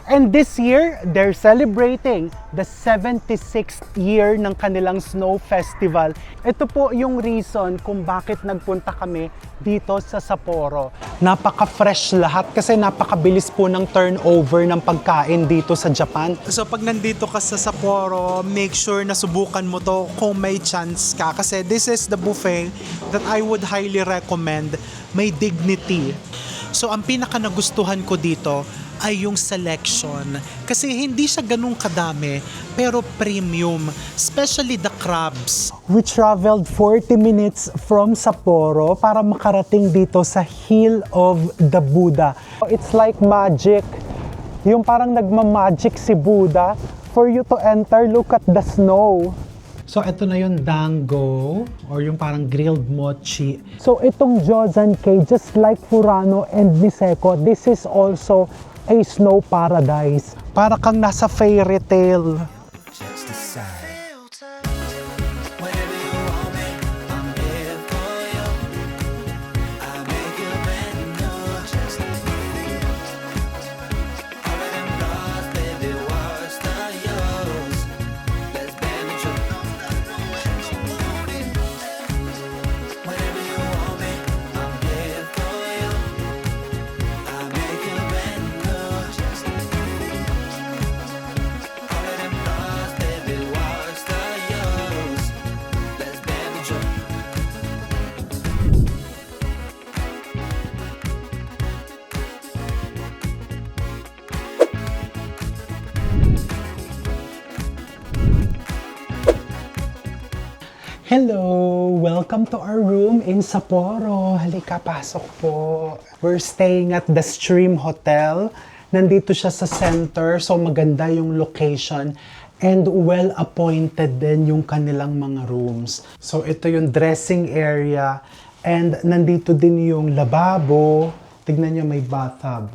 And this year, they're celebrating the 76th year ng kanilang Snow Festival. Ito po yung reason kung bakit nagpunta kami dito sa Sapporo. Napaka-fresh lahat kasi napakabilis po ng turnover ng pagkain dito sa Japan. So pag nandito ka sa Sapporo, make sure na subukan mo to kung may chance ka. Kasi this is the buffet that I would highly recommend. May dignity. So ang pinaka nagustuhan ko dito ay yung selection. Kasi hindi siya ganun kadami, pero premium. Especially the crabs. We traveled 40 minutes from Sapporo para makarating dito sa Hill of the Buddha. It's like magic. Yung parang nagmamagic si Buddha. For you to enter, look at the snow. So, ito na yung dango or yung parang grilled mochi. So, itong Jozankei, just like Furano and Niseko, this is also a snow paradise. Para kang nasa fairy tale. Hello! Welcome to our room in Sapporo. Halika, pasok po. We're staying at the Stream Hotel. Nandito siya sa center, so maganda yung location. And well-appointed din yung kanilang mga rooms. So ito yung dressing area. And nandito din yung lababo. Tignan nyo, may bathtub.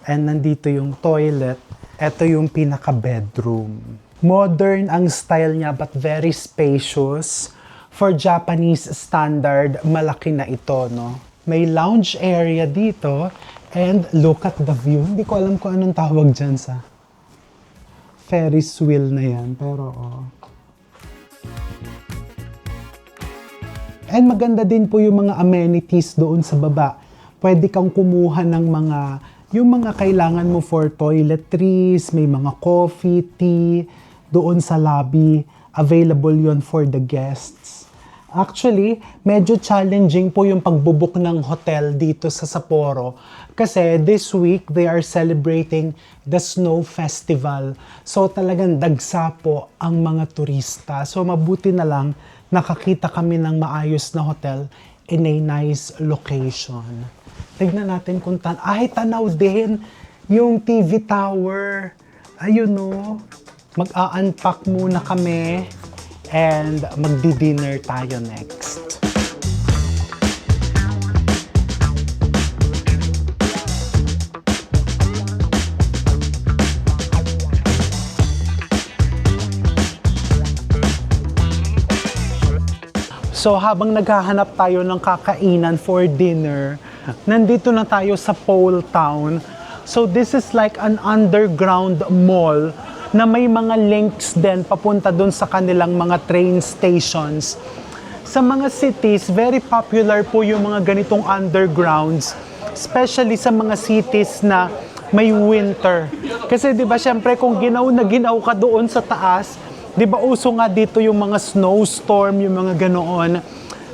And nandito yung toilet. Ito yung pinaka-bedroom. Modern ang style niya but very spacious. For Japanese standard, malaki na ito, no? May lounge area dito and look at the view. Hindi ko alam kung anong tawag dyan sa Ferris wheel na yan, pero And maganda din po yung mga amenities doon sa baba. Pwede kang kumuha ng yung mga kailangan mo for toiletries, may mga coffee, tea, doon sa lobby, available yon for the guests. Actually, medyo challenging po yung pagbubook ng hotel dito sa Sapporo kasi this week they are celebrating the Snow Festival. So talagang dagsa po ang mga turista. So mabuti na lang nakakita kami ng maayos na hotel in a nice location. Tignan natin kung tanaw din yung TV tower. Ayun no. Mag-a-unpack muna kami and magdi-dinner tayo next. So habang naghahanap tayo ng kakainan for dinner, nandito na tayo sa Pole Town. So this is like an underground mall na may mga links din papunta dun sa kanilang mga train stations. Sa mga cities, very popular po yung mga ganitong undergrounds, especially sa mga cities na may winter. Kasi 'di ba syempre kung ginaw na ginaw ka doon sa taas, 'di ba uso nga dito yung mga snowstorm, yung mga ganoon.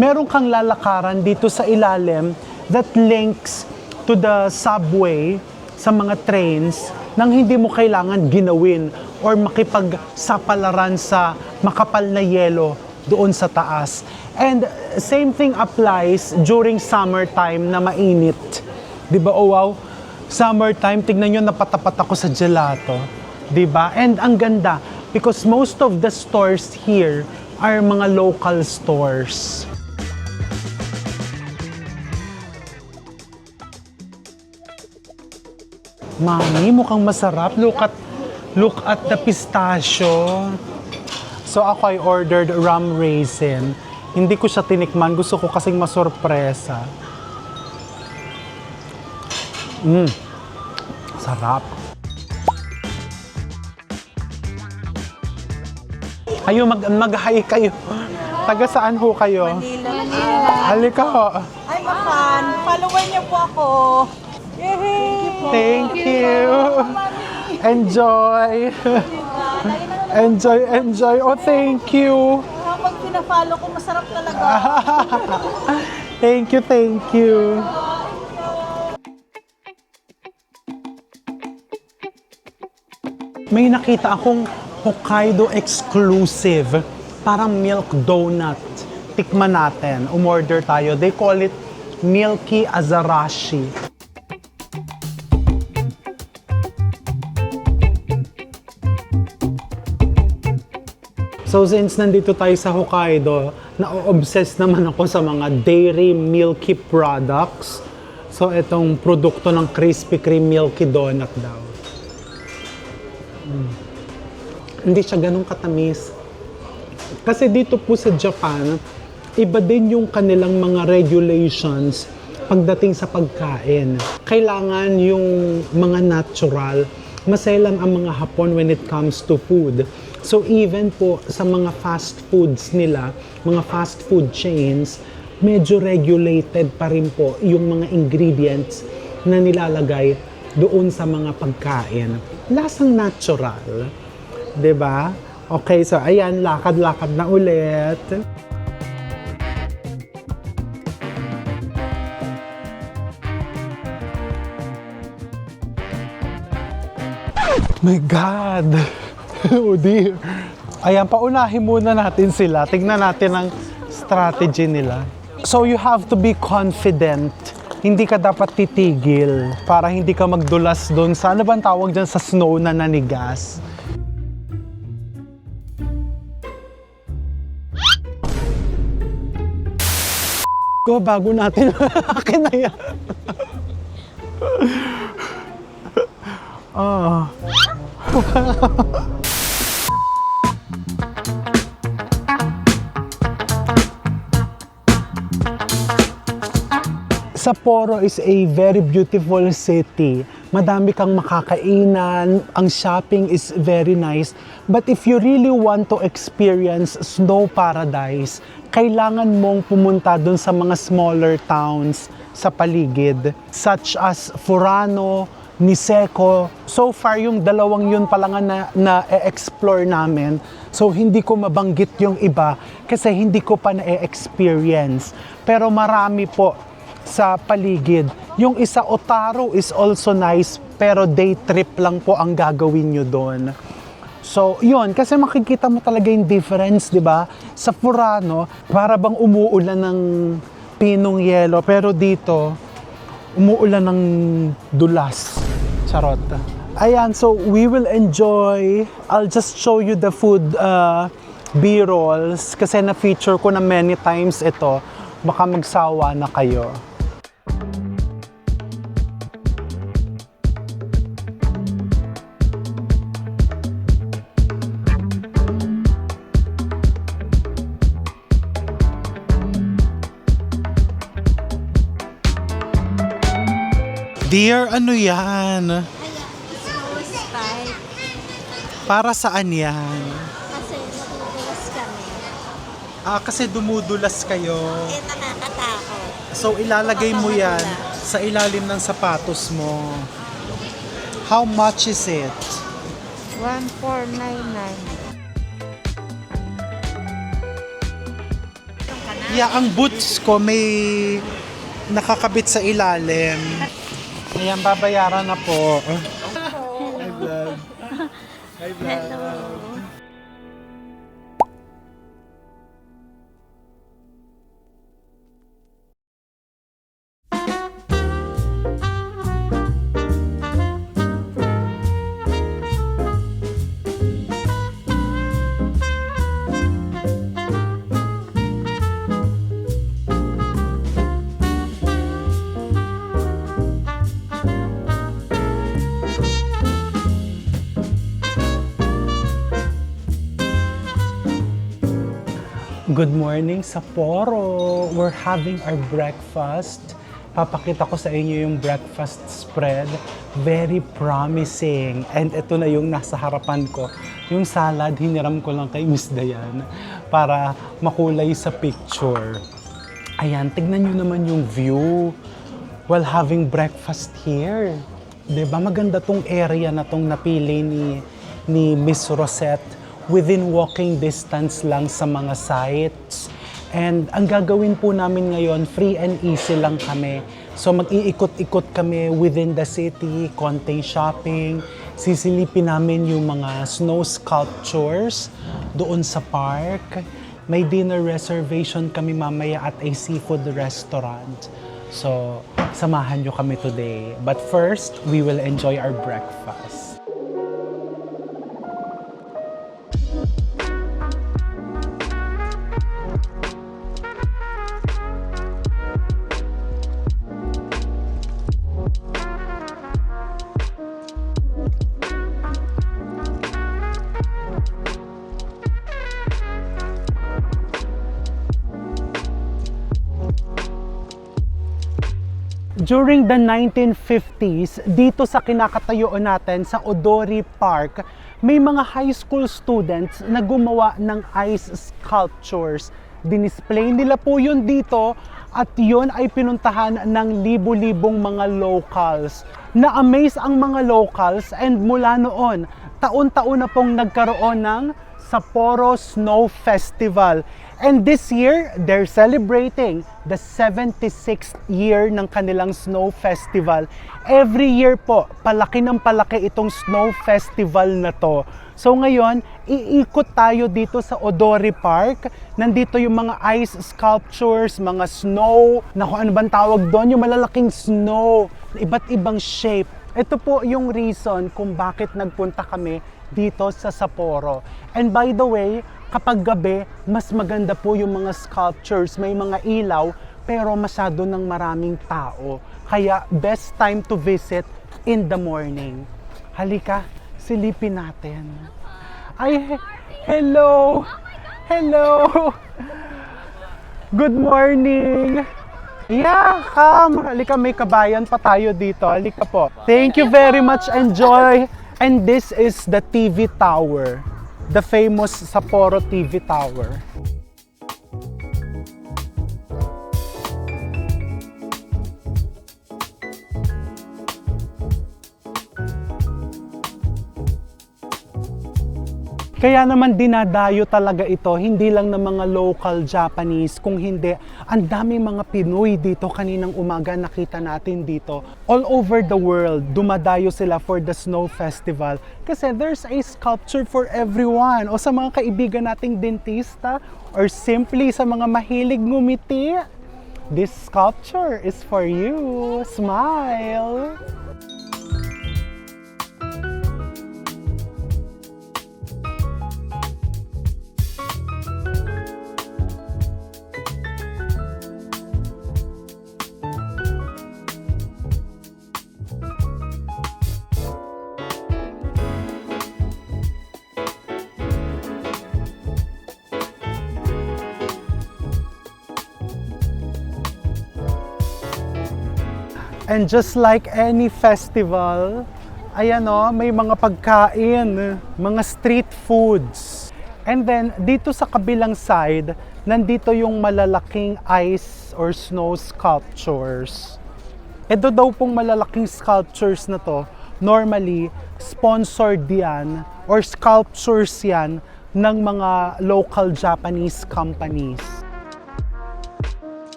Meron kang lalakaran dito sa ilalim that links to the subway sa mga trains nang hindi mo kailangan ginawin or makipagsapalaran sa makapal na yelo doon sa taas. And same thing applies during summertime na mainit. 'Di ba? Oh wow, summertime, tignan nyo, napatapat ako sa gelato. 'Di ba? And ang ganda because most of the stores here are mga local stores. Mami, mukhang masarap. Look at the pistachio. So ako ay ordered rum raisin. Hindi ko siya tinikman. Gusto ko kasing masorpresa. Sarap. Ayun, mag-hi kayo. Taga saan ho kayo? Manila. Halika ho. Ay, ma-fan. Follower niyo po ako. Yay! Thank you. Enjoy. Enjoy. Oh, thank you. Pag pina-follow ko, masarap talaga. Thank you. May nakita akong Hokkaido exclusive, parang milk donut. Tikman natin. Umorder tayo. They call it Milky Azarashi. So since nandito tayo sa Hokkaido, na-obsess naman ako sa mga dairy milky products. So itong produkto ng Krispy Kreme Milky Donut daw. Hindi siya ganun katamis. Kasi dito po sa Japan, iba din yung kanilang mga regulations pagdating sa pagkain. Kailangan yung mga natural, maselan ang mga Hapon when it comes to food. So even po sa mga fast foods nila, mga fast food chains, medyo regulated pa rin po yung mga ingredients na nilalagay doon sa mga pagkain. Lasang natural. 'Di ba? Okay, so ayan, lakad-lakad na ulit. My God! Oh dear. Ayan, paunahin muna natin sila. Tignan natin ang strategy nila. So you have to be confident. Hindi ka dapat titigil para hindi ka magdulas doon sa, ano bang tawag dyan, sa snow na nanigas. Go, bago natin. Akin na yan. Oh. Sapporo is a very beautiful city. Madami kang makakainan, ang shopping is very nice. But if you really want to experience snow paradise, kailangan mong pumunta dun sa mga smaller towns sa paligid, such as Furano, Niseko. So far, yung dalawang yun pa lang na-explore namin. So hindi ko mabanggit yung iba kasi hindi ko pa na-experience. Pero marami po sa paligid. Yung isa, Otaro, is also nice, pero day trip lang po ang gagawin nyo doon. So, yun, kasi makikita mo talaga yung difference, di ba? Sa Furano, para bang umuulan ng pinong yelo, pero dito, umuulan ng dulas. Charot. Ayan, so we will enjoy. I'll just show you the food B-rolls kasi na-feature ko na many times ito. Baka magsawa na kayo. Dear, ano yan? Spike. Para saan yan? Kasi natutulas kami. Kasi dumudulas kayo. Eh, nakakatakot. So, ilalagay mo yan sa ilalim ng sapatos mo. How much is it? 1499. Yeah, ang boots ko may nakakabit sa ilalim. Ayan, babayaran na po. Hi, vlog. Hi, vlog. Hello. Good morning, Sapporo. We're having our breakfast papakita ko sa inyo yung breakfast spread. Very promising. And ito na yung nasa harapan ko. Yung salad, hiniram ko lang kay Miss Dayan para makulay sa picture. Ayan, tignan nyo naman yung view while having breakfast here. Diba? Maganda tong area na tong napili ni Miss Rosette. Within walking distance lang sa mga sites. And ang gagawin po namin ngayon, free and easy lang kami. So mag-iikot-ikot kami within the city, konting shopping. Sisilipin namin yung mga snow sculptures doon sa park. May dinner reservation kami mamaya at a seafood restaurant. So samahan nyo kami today. But first, we will enjoy our breakfast. During the 1950s, dito sa kinakatayuan natin sa Odori Park, may mga high school students na gumawa ng ice sculptures. Dinisplay nila po yun dito at yun ay pinuntahan ng libu-libong mga locals. Na-amaze ang mga locals and mula noon, taon-taon na pong nagkaroon ng Sapporo Snow Festival. And this year, they're celebrating the 76th year ng kanilang Snow Festival. Every year po, palaki ng palaki itong Snow Festival na to. So ngayon, iikot tayo dito sa Odori Park. Nandito yung mga ice sculptures, mga snow. Naku, ano bang tawag doon? Yung malalaking snow, iba't ibang shape. Ito po yung reason kung bakit nagpunta kami dito sa Sapporo. And by the way, kapag gabi, mas maganda po yung mga sculptures. May mga ilaw, pero masyado ng maraming tao. Kaya best time to visit in the morning. Halika, silipin natin. Ay, hello! Hello! Good morning! Yeah, come! Halika, may kabayan pa tayo dito. Halika po. Thank you very much. Enjoy! And this is the TV tower. The famous Sapporo TV tower. Kaya naman dinadayo talaga ito, hindi lang ng mga local Japanese, kung hindi, ang daming mga Pinoy dito. Kaninang umaga nakita natin dito. All over the world, dumadayo sila for the Snow Festival. Kasi there's a sculpture for everyone. O sa mga kaibigan nating dentista, or simply sa mga mahilig ngumiti, this sculpture is for you. Smile! And just like any festival, ayan o, may mga pagkain, mga street foods. And then, dito sa kabilang side, nandito yung malalaking ice or snow sculptures. Ito daw pong malalaking sculptures na to, normally, sponsored yan or sculptures yan ng mga local Japanese companies.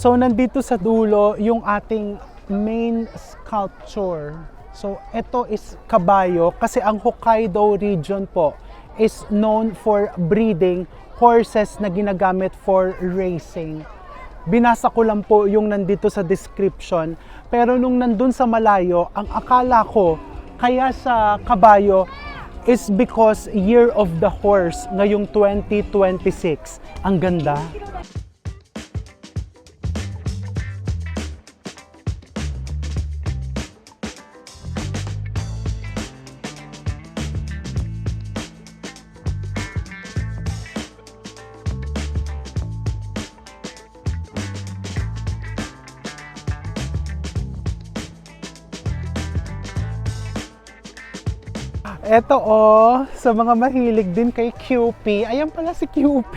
So, nandito sa dulo yung ating main sculpture. So, ito is kabayo kasi ang Hokkaido region po is known for breeding horses na ginagamit for racing. Binasa ko lang po yung nandito sa description, pero nung nandun sa malayo, ang akala ko kaya sa kabayo is because Year of the Horse ngayong 2026. Ang ganda. Eto oh, sa mga mahilig din kay QP, ayan pala si QP.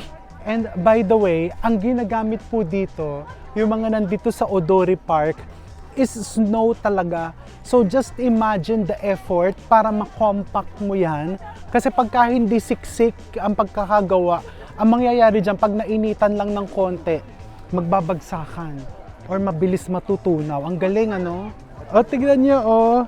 And by the way, ang ginagamit po dito, yung mga nandito sa Odori Park, is snow talaga. So just imagine the effort para ma-compact mo yan. Kasi pagka hindi siksik ang pagkakagawa, ang mangyayari dyan, pag nainitan lang ng konti, magbabagsakan or mabilis matutunaw. Ang galing, ano? O, tignan niyo, oh.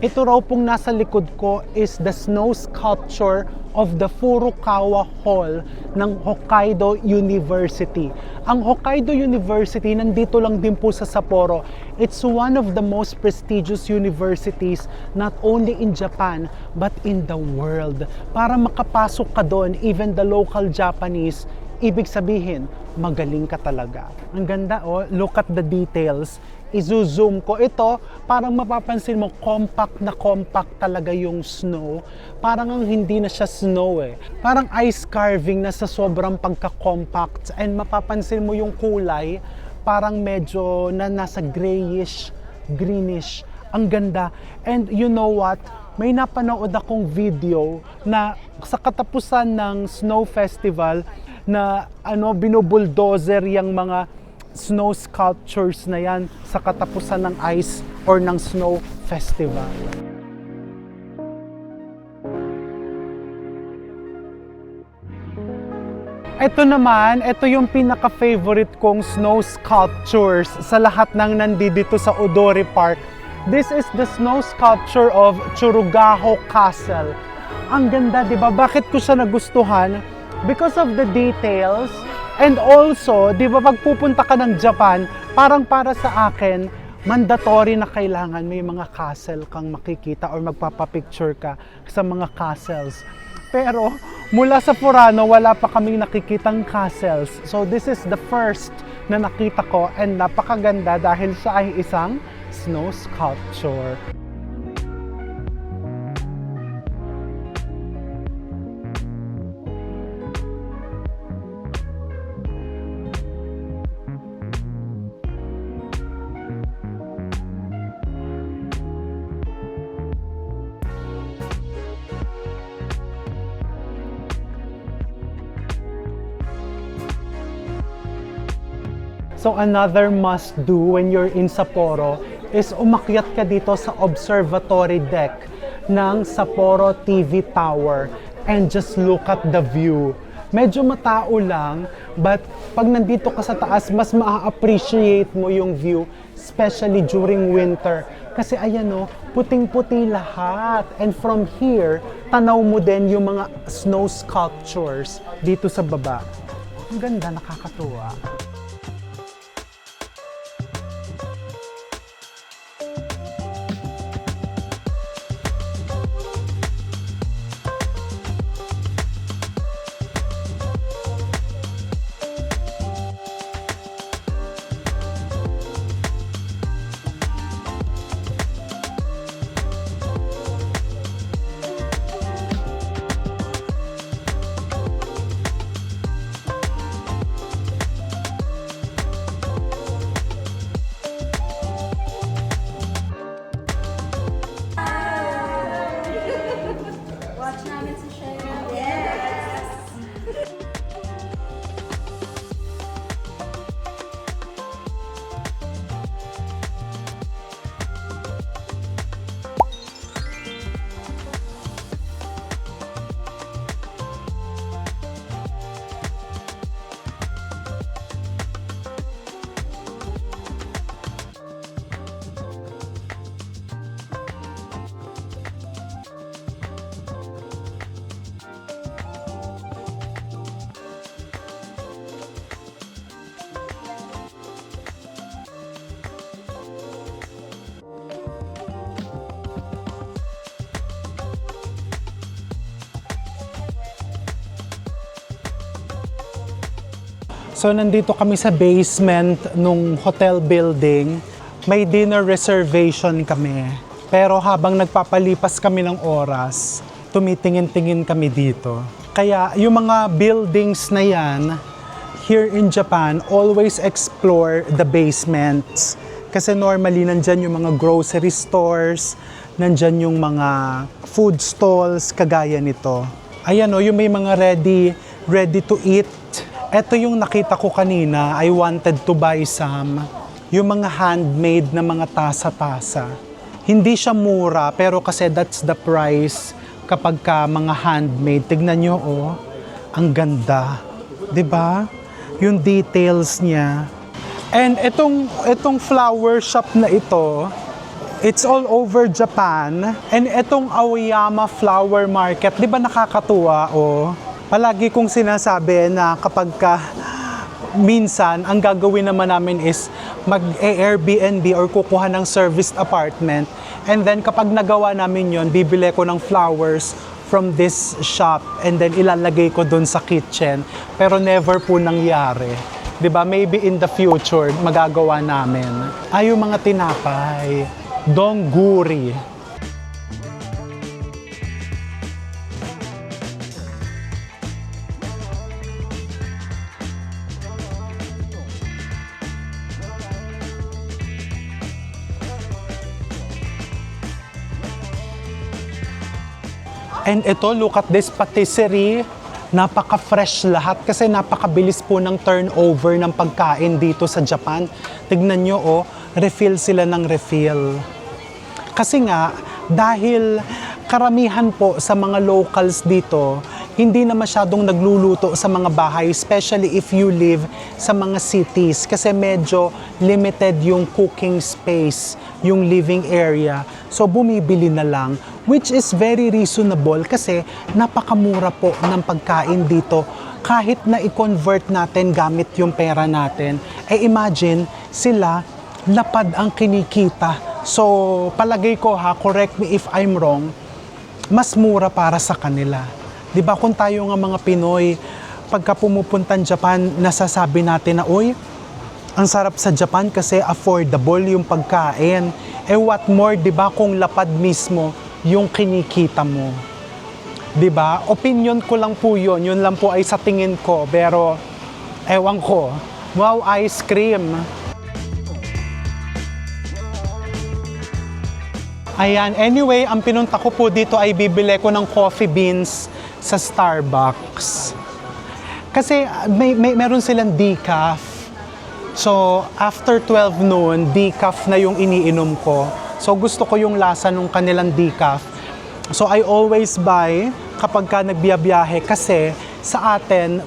Ito raw pong nasa likod ko is the snow sculpture of the Furukawa Hall ng Hokkaido University. Ang Hokkaido University nandito lang din po sa Sapporo. It's one of the most prestigious universities not only in Japan but in the world. Para makapasok ka doon, even the local Japanese, ibig sabihin, magaling ka talaga. Ang ganda oh, look at the details. I-zoom ko. Ito, parang mapapansin mo, compact na compact talaga yung snow. Parang ang hindi na siya snow eh. Parang ice carving na sa sobrang pagka-compact. And mapapansin mo yung kulay, parang medyo na nasa grayish, greenish. Ang ganda. And you know what? May napanood akong video na sa katapusan ng Snow Festival na binubulldozer yung mga snow sculptures na yan sa katapusan ng ice or ng snow festival. Ito naman, ito yung pinaka-favorite kong snow sculptures sa lahat ng nandito sa Odori Park. This is the snow sculpture of Churugaho Castle. Ang ganda, di ba? Bakit ko siya nagustuhan? Because of the details. And also, di ba pag pupunta ka ng Japan, parang para sa akin, mandatory na kailangan may mga castle kang makikita or magpapapicture ka sa mga castles. Pero mula sa Furano, wala pa kaming nakikitang castles. So this is the first na nakita ko and napakaganda dahil siya ay isang snow sculpture. So another must do when you're in Sapporo is umakyat ka dito sa observatory deck ng Sapporo TV Tower and just look at the view. Medyo matao lang, but pag nandito ka sa taas, mas ma-appreciate mo yung view, especially during winter. Kasi ayan o, puting-puti lahat. And from here, tanaw mo din yung mga snow sculptures dito sa baba. Ang ganda, nakakatuwa. Watch namin si Shayna. Yes! So nandito kami sa basement nung hotel building. May dinner reservation kami. Pero habang nagpapalipas kami ng oras, tumitingin-tingin kami dito. Kaya yung mga buildings na yan, here in Japan, always explore the basements. Kasi normally, nandyan yung mga grocery stores, nandyan yung mga food stalls, kagaya nito. Ayan o, yung may mga ready to eat. Ito yung nakita ko kanina, I wanted to buy some. Yung mga handmade na mga tasa-tasa. Hindi siya mura, pero kasi that's the price kapag ka mga handmade. Tignan nyo, oh, ang ganda. 'Di ba? Yung details niya. And itong flower shop na ito, it's all over Japan. And itong Aoyama Flower Market, 'di ba nakakatuwa, oh? Palagi kong sinasabi na kapag ka minsan, ang gagawin naman namin is mag-Airbnb or kukuha ng serviced apartment. And then kapag nagawa namin yon, bibili ko ng flowers from this shop and then ilalagay ko dun sa kitchen. Pero never po nangyari. 'Di ba? Maybe in the future, magagawa namin. Ay, yung mga tinapay. Dongguri. And ito, look at this patisserie. Napaka-fresh lahat kasi napakabilis po ng turnover ng pagkain dito sa Japan. Tignan nyo, oh, refill sila ng refill. Kasi nga, dahil karamihan po sa mga locals dito, hindi na masyadong nagluluto sa mga bahay, especially if you live sa mga cities kasi medyo limited yung cooking space, yung living area. So bumibili na lang, which is very reasonable kasi napakamura po ng pagkain dito. Kahit na i-convert natin gamit yung pera natin, imagine sila lapad ang kinikita. So palagay ko ha, correct me if I'm wrong, mas mura para sa kanila. 'Di ba kung tayo nga mga Pinoy, pagka pumupuntan Japan, nasasabi natin na, uy, ang sarap sa Japan kasi affordable yung pagkain. What more, 'di ba, kung lapad mismo yung kinikita mo. 'Di ba? Opinion ko lang po 'yun. Yun lang po ay sa tingin ko, pero ewan ko. Wow, ice cream. Ayan, anyway, ang pinunta ko po dito ay bibili ko ng coffee beans sa Starbucks. Kasi meron silang decaf. So, after 12 noon, decaf na yung iniinom ko. So, gusto ko yung lasa ng kanilang decaf. So, I always buy kapag ka nagbiyabiyahe kasi sa atin,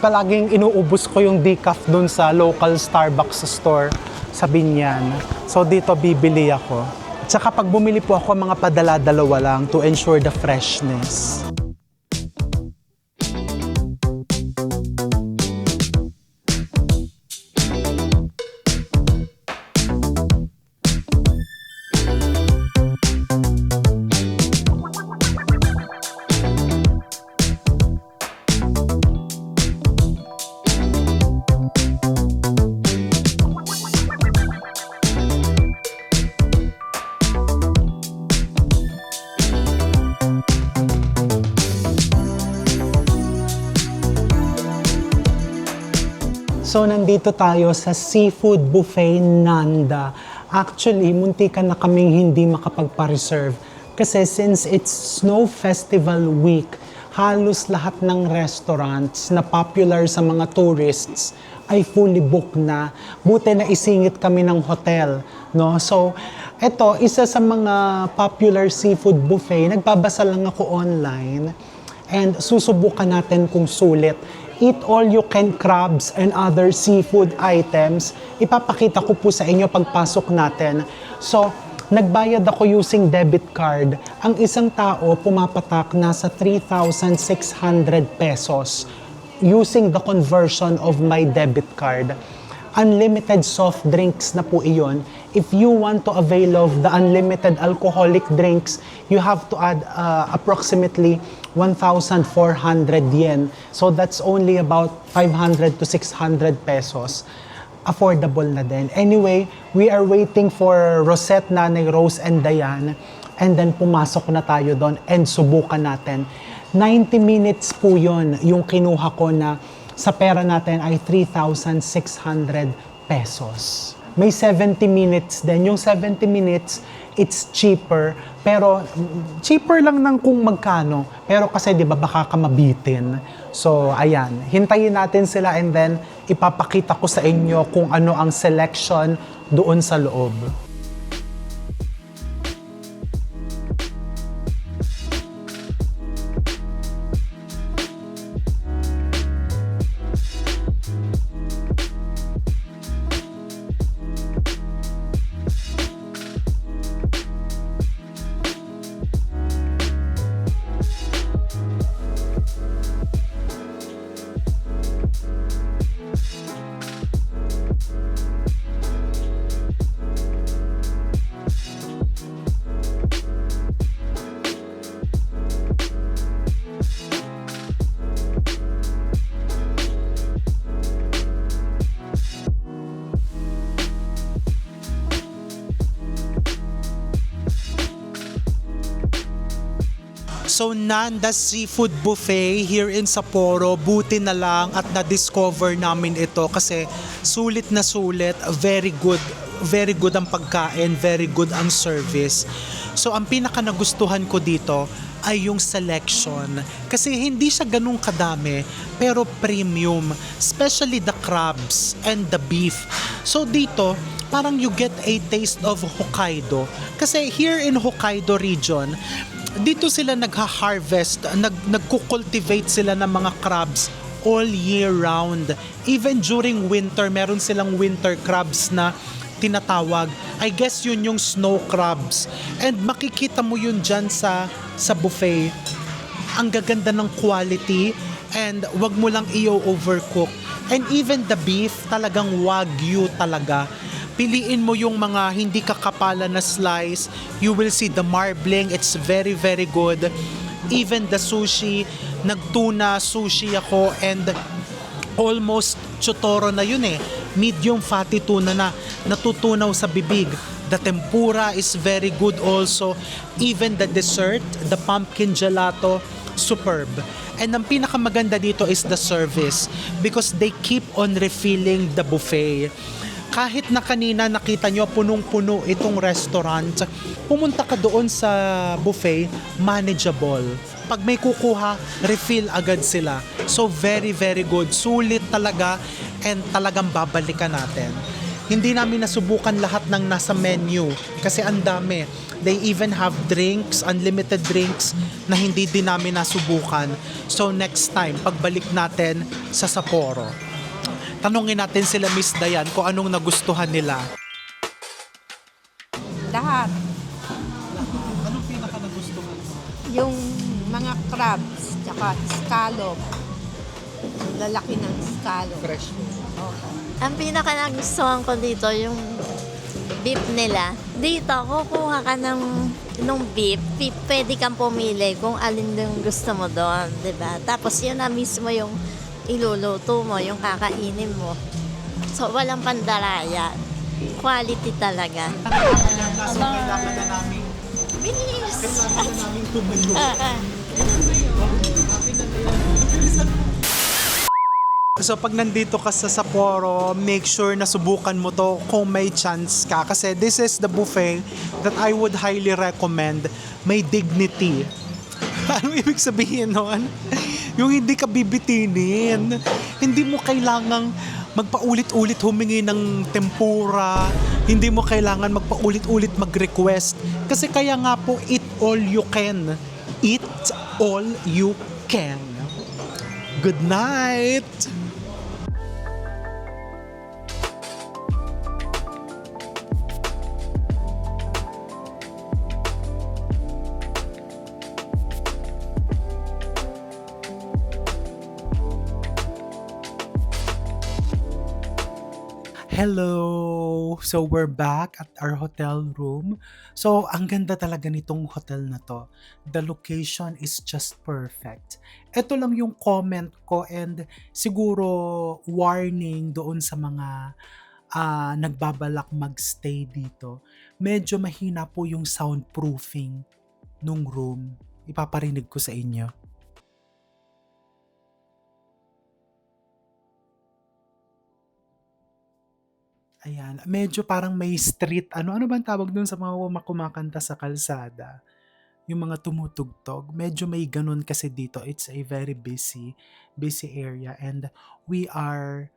palaging inuubos ko yung decaf dun sa local Starbucks store sa Binyan. So, dito bibili ako. Tsaka pag bumili po ako, mga padala-dalawa lang to ensure the freshness. So, nandito tayo sa Seafood Buffet Nanda. Actually, muntikan na kaming hindi makapagpa-reserve. Kasi since it's Snow Festival Week, halos lahat ng restaurants na popular sa mga tourists ay fully booked na. Buti na isingit kami ng hotel. No? So, eto, isa sa mga popular seafood buffet, nagbabasa lang ako online. And susubukan natin kung sulit. Eat all you can crabs and other seafood items. Ipapakita ko po sa inyo pagpasok natin. So, nagbayad ako using debit card. Ang isang tao pumapatak nasa 3,600 pesos using the conversion of my debit card. Unlimited soft drinks na po iyon. If you want to avail of the unlimited alcoholic drinks, you have to add approximately 1,400 yen. So that's only about 500 to 600 pesos. Affordable na din. Anyway, we are waiting for Rosette, Nanay Rose, and Diane. and then pumasok na tayo doon and subukan natin. 90 minutes po yun yung kinuha ko na sa pera natin ay 3,600 pesos. May 70 minutes din. Yung 70 minutes, it's cheaper. Pero cheaper lang ng kung magkano. Pero kasi di ba baka ka mabitin. So ayan, hintayin natin sila and then ipapakita ko sa inyo kung ano ang selection doon sa loob. So Nanda's Seafood Buffet here in Sapporo, buti na lang at na-discover namin ito kasi sulit na sulit, very good ang pagkain, very good ang service. So ang pinaka nagustuhan ko dito ay yung selection kasi hindi siya ganun kadami pero premium, especially the crabs and the beef. So dito parang you get a taste of Hokkaido kasi here in Hokkaido region dito sila nagha-harvest, nagko-cultivate sila ng mga crabs all year round. Even during winter, meron silang winter crabs na tinatawag. I guess yun yung snow crabs. And makikita mo yun dyan sa buffet. Ang gaganda ng quality and wag mo lang i-overcook. And even the beef, talagang wagyu talaga. Piliin mo yung mga hindi kakapala na slice. You will see the marbling. It's very, very good. Even the sushi. Nagtuna sushi ako and almost chotoro na yun eh. Medium fatty tuna na natutunaw sa bibig. The tempura is very good also. Even the dessert, the pumpkin gelato, superb. And ang pinakamaganda dito is the service because they keep on refilling the buffet. Kahit na kanina nakita nyo punong-puno itong restaurant, pumunta ka doon sa buffet, manageable. Pag may kukuha, refill agad sila. So very, very good. Sulit talaga and talagang babalikan natin. Hindi namin nasubukan lahat ng nasa menu kasi ang dami. They even have drinks, unlimited drinks na hindi din namin nasubukan. So next time, pagbalik natin sa Sapporo, tanungin natin sila Miss Dayan kung anong nagustuhan nila. Lahat. Anong pinaka nagustuhan mo? Yung mga crabs, tsaka scallop. Ang lalaki ng scallop. Fresh. Ang pinaka nagustuhan ko dito yung beef nila. Dito, kukuha ka ng beef, pwede kang pumili kung alin yung gusto mo doon, di ba? Tapos yun na mismo yung iluluto mo, yung kakainin mo. So, walang pandarayan. Quality talaga. Kailangan na namin Bilis! tumulo. So pag nandito ka sa Sapporo, make sure na subukan mo to kung may chance ka. Kasi this is the buffet that I would highly recommend. May dignity. Ano ibig sabihin nun? Yung hindi ka bibitinin. Hindi mo kailangang magpaulit-ulit humingi ng tempura. Hindi mo kailangan magpaulit-ulit mag-request. Kasi kaya nga po, eat all you can. Eat all you can. Good night! Hello! So we're back at our hotel room. So ang ganda talaga nitong hotel na to. The location is just perfect. Ito lang yung comment ko and siguro warning doon sa mga nagbabalak magstay dito, medyo mahina po yung soundproofing nung room. Ipaparinig ko sa inyo. Ayan, medyo parang may street, ano bang tawag dun sa mga kumakanta sa kalsada? Yung mga tumutugtog, medyo may ganun kasi dito. It's a very busy area, and we are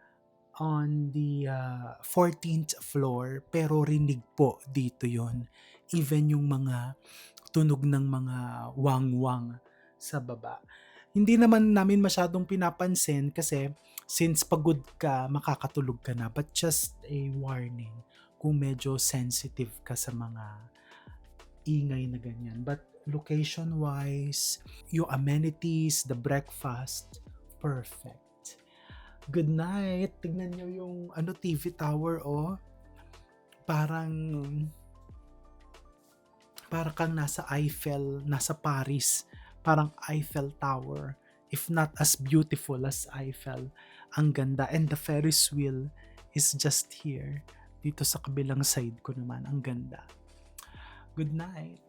on the 14th floor, pero rinig po dito yon. Even yung mga tunog ng mga wangwang sa baba. Hindi naman namin masyadong pinapansin kasi since pagod ka, makakatulog ka na. But just a warning kung medyo sensitive ka sa mga ingay na ganyan. But location-wise, yung amenities, the breakfast, perfect. Good night. Tignan nyo yung TV tower, oh. Parang kang nasa Eiffel, nasa Paris. Parang Eiffel Tower. If not as beautiful as Eiffel. Ang ganda. And the Ferris wheel is just here. Dito sa kabilang side ko naman. Ang ganda. Good night.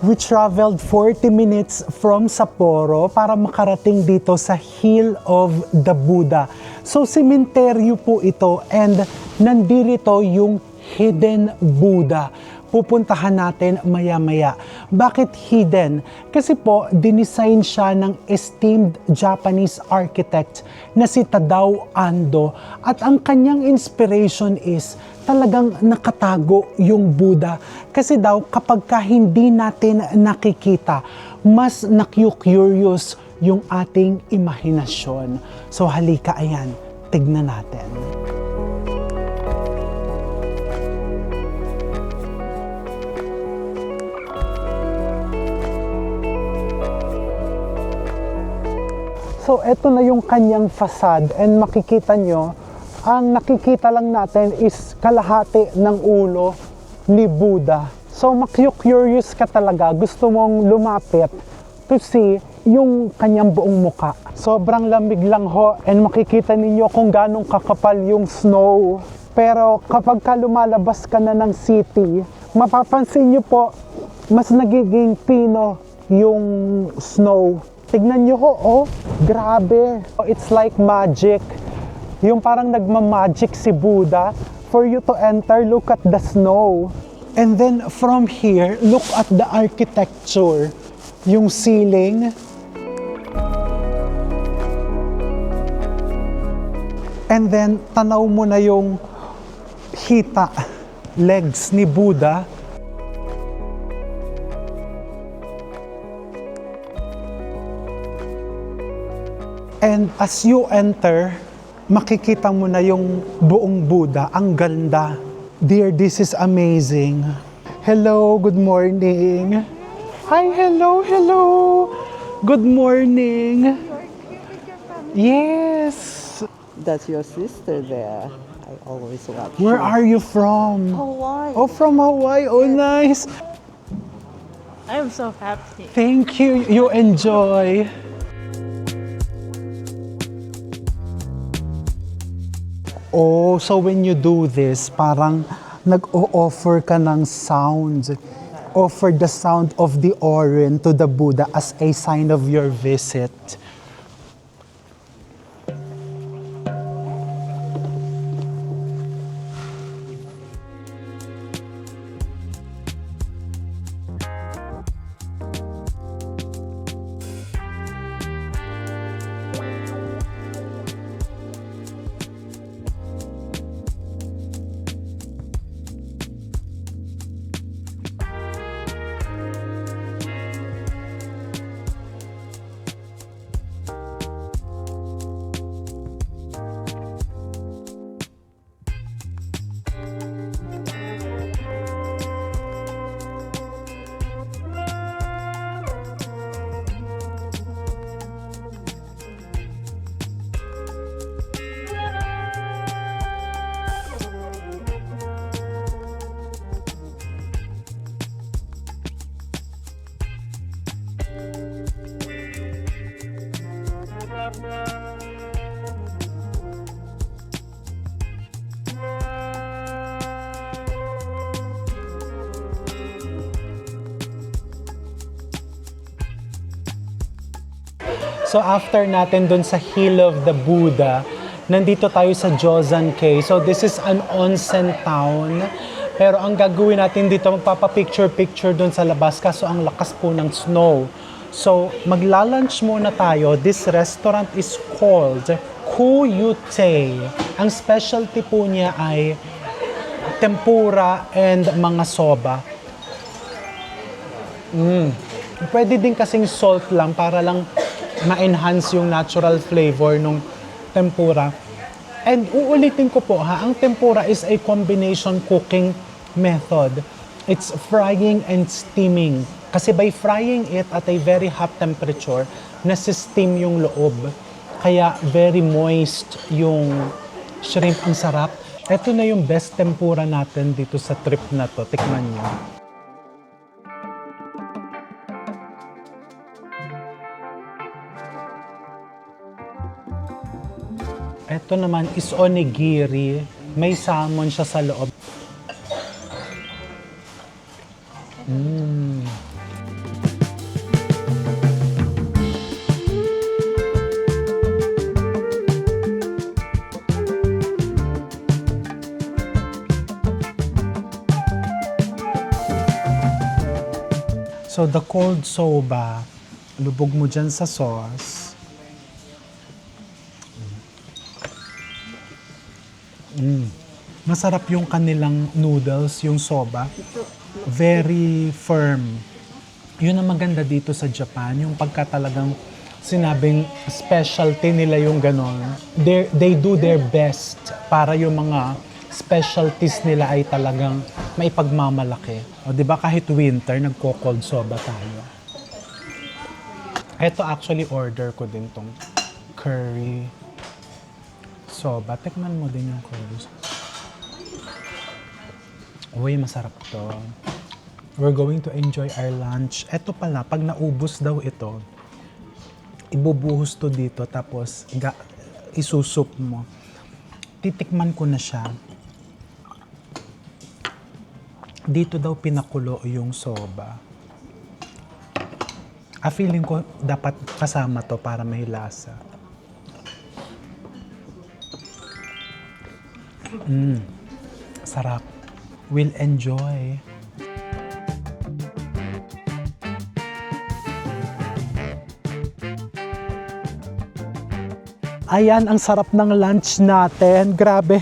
We traveled 40 minutes from Sapporo para makarating dito sa Hill of the Buddha. So, sementeryo po ito, and nandito yung hidden Buddha. Pupuntahan natin maya-maya. Bakit hidden? Kasi po, dinesign siya ng esteemed Japanese architect na si Tadao Ando. At ang kanyang inspiration is talagang nakatago yung Buddha. Kasi daw, kapag hindi natin nakikita, mas naku-curious yung ating imahinasyon. So halika, ayan, tignan natin. So eto na yung kanyang facade, and makikita nyo, ang nakikita lang natin is kalahati ng ulo ni Buddha. So maku-curious ka talaga, gusto mong lumapit to see yung kanyang buong muka. Sobrang lamig lang ho, and makikita ninyo kung ganong kakapal yung snow. Pero kapag lumalabas ka na ng city, mapapansin nyo po, mas nagiging pino yung snow. Tignan nyo ho, oh, grabe. It's like magic. Yung parang nagmamagic si Buddha. For you to enter, look at the snow. And then from here, look at the architecture. Yung ceiling. And then, tanaw mo na yung hita, legs ni Buddha. And as you enter, makikita mo na yung buong Buddha. Ang ganda. Dear, this is amazing. Hello, good morning. Hi, hello. Good morning. Yes. That's your sister there. I always watch. Where are you from? Hawaii. Oh, from Hawaii. Oh, nice. I am so happy. Thank you. You enjoy. Oh, so when you do this, parang nag-o-offer ka ng sound. Offer the sound of the orin to the Buddha as a sign of your visit. So after natin dun sa Hill of the Buddha, nandito tayo sa Josan Cave. So this is an onsen town. Pero ang gagawin natin dito, magpapa-picture-picture dun sa labas kaso ang lakas po ng snow. So magla-lunch muna tayo. This restaurant is called Kuyute. Ang specialty po niya ay tempura and mga soba. Pwede din kasing salt lang para lang ma-enhance yung natural flavor ng tempura. And uulitin ko po ha, ang tempura is a combination cooking method. It's frying and steaming. Kasi by frying it at a very hot temperature, nasi-steam yung loob. Kaya very moist yung shrimp. Ang sarap. Ito na yung best tempura natin dito sa trip na to. Tikman nyo. Ito naman is onigiri. May salmon siya sa loob. So the cold soba, lubog mo dyan sa sauce. Masarap yung kanilang noodles, yung soba. Very firm. Yun ang maganda dito sa Japan, yung pagka talagang sinabing specialty nila yung ganon. They do their best para yung mga specialties nila ay talagang maipagmamalaki. O di ba kahit winter, nagko-cold soba tayo. Ito actually order ko din tong curry soba. Tikman mo din yung curry. Uy, masarap to. We're going to enjoy our lunch. Ito pala, pag naubos daw ito, ibubuhos to dito tapos isusup mo. Titikman ko na siya. Dito daw pinakulo yung soba. Feeling ko dapat kasama to para may lasa. Sarap. We'll enjoy. Ayan, ang sarap ng lunch natin. Grabe,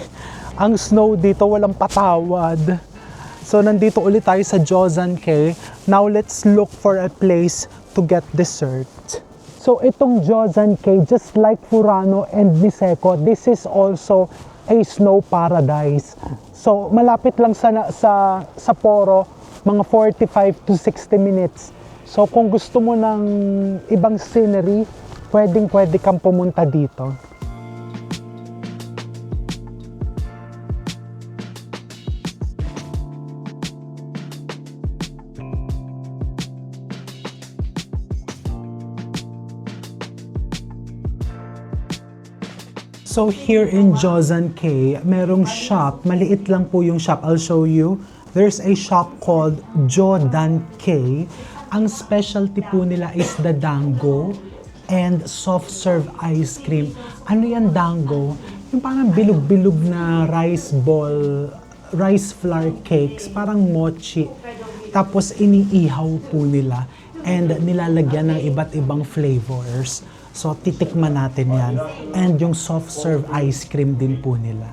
ang snow dito walang patawad. So nandito ulit tayo sa Josan Cave. Now let's look for a place to get dessert. So itong Josan Cave, just like Furano and Niseko, this is also a snow paradise. So malapit lang sa Sapporo, mga 45 to 60 minutes. So kung gusto mo ng ibang scenery, pwede kang pumunta dito. So here in Joseon K, merong shop, maliit lang po yung shop. I'll show you. There's a shop called Jodan K. Ang specialty po nila is the dango and soft serve ice cream. Ano yan dango? Yung parang bilog-bilog na rice ball, rice flour cakes, parang mochi. Tapos iniihaw po nila and nilalagyan ng iba't ibang flavors. So, titikman natin yan. And yung soft serve ice cream din po nila.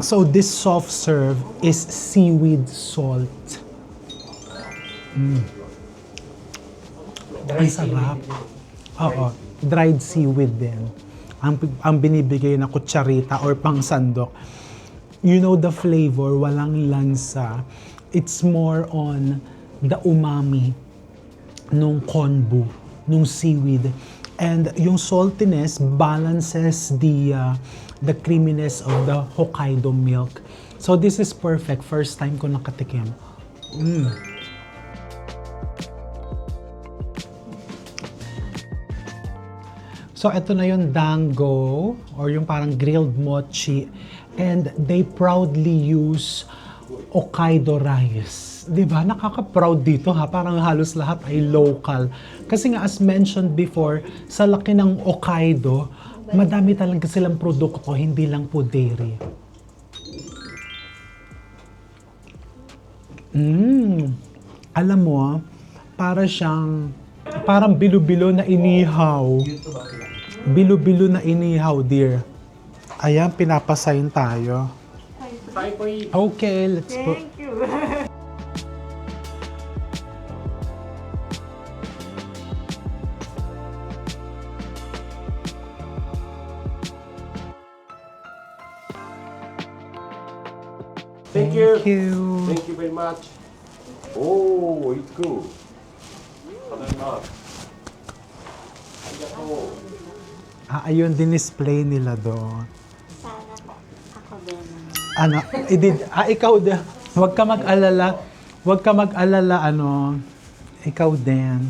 So, this soft serve is seaweed salt. Ang sarap. Oo, dried seaweed din. Ang binibigay na kutsarita or pangsandok. You know the flavor, walang lansa. It's more on the umami nung konbu, nung seaweed. And yung saltiness balances the creaminess of the Hokkaido milk. So this is perfect. First time ko nakatikim. So ito na yung dango or yung parang grilled mochi. And they proudly use Hokkaido rice. 'Di ba? Nakaka-proud dito ha. Parang halos lahat ay local. Kasi nga as mentioned before, sa laki ng Hokkaido, madami talaga silang produkto, hindi lang po dairy. Alam mo, parang bilo-bilo na inihaw. Bilo-bilo na inihaw, dear. Ayan, pinapasayin tayo. Okay, let's go. Thank you. Thank you. Thank you. Thank you very much. Oh, it's good. Ayun, din-display nila doon. Sana ako din. Ano, ikaw din. Huwag ka mag-alala. Huwag ka mag-alala, ikaw din.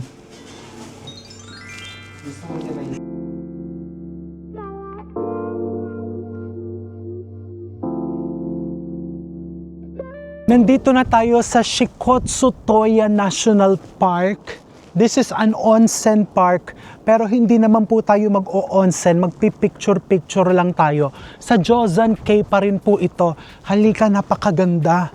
Nandito na tayo sa Shikotsu-Toya National Park. This is an onsen park, pero hindi naman po tayo mag-o-onsen, magpipicture-picture lang tayo. Sa Joseon K pa rin po ito. Halika, napakaganda.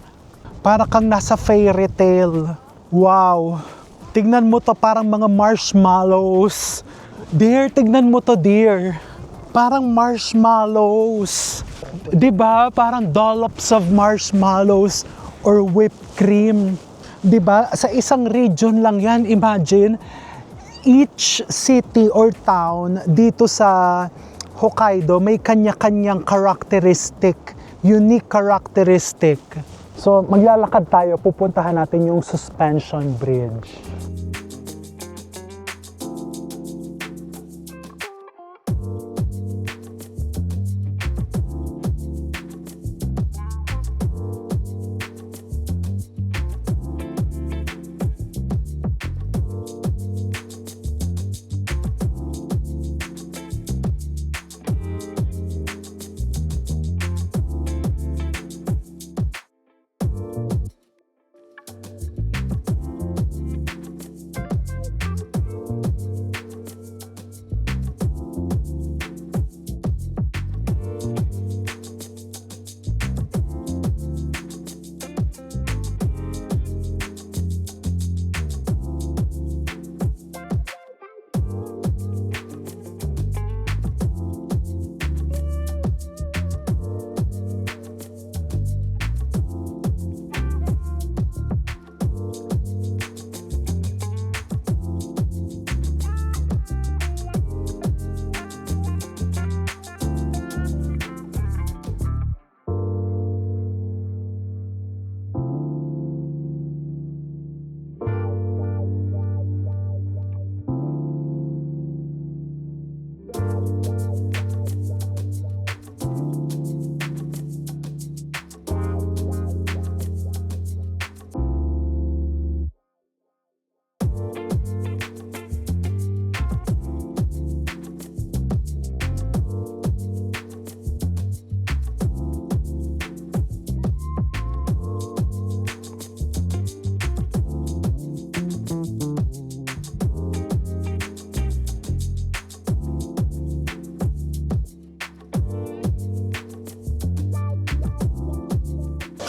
Para kang nasa fairy tale. Wow. Tignan mo to, parang mga marshmallows. Dear, tignan mo to, dear. Parang marshmallows. 'Di ba? Parang dollops of marshmallows or whipped cream. 'Di ba? Sa isang region lang 'yan, imagine. Each city or town dito sa Hokkaido may kanya-kanyang characteristic, unique characteristic. So, maglalakad tayo, pupuntahan natin yung suspension bridge.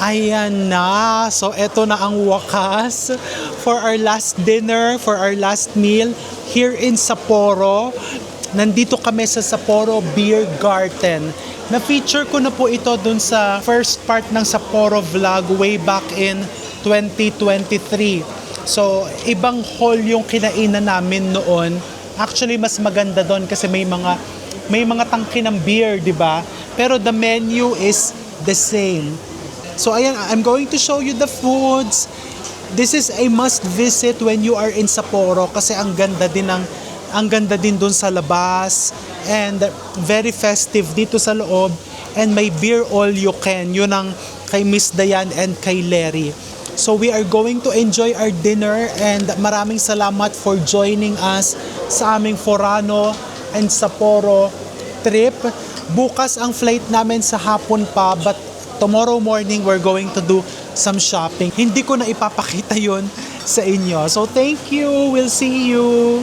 Ayan na. So, eto na ang wakas for our last dinner, for our last meal here in Sapporo. Nandito kami sa Sapporo Beer Garden. Na-feature ko na po ito dun sa first part ng Sapporo vlog way back in 2023. So, ibang hall yung kinainan namin noon. Actually, mas maganda doon kasi may mga tangke ng beer, di ba? Pero the menu is the same. So ayan, I'm going to show you the foods. This is a must visit when you are in Sapporo kasi ang ganda din dun sa labas and very festive dito sa loob and may beer all you can. Yun ang kay Miss Dayan and kay Larry. So we are going to enjoy our dinner and maraming salamat for joining us sa aming Forano and Sapporo trip. Bukas ang flight namin sa hapon pa but tomorrow morning we're going to do some shopping. Hindi ko na ipapakita yun sa inyo. So thank you. We'll see you.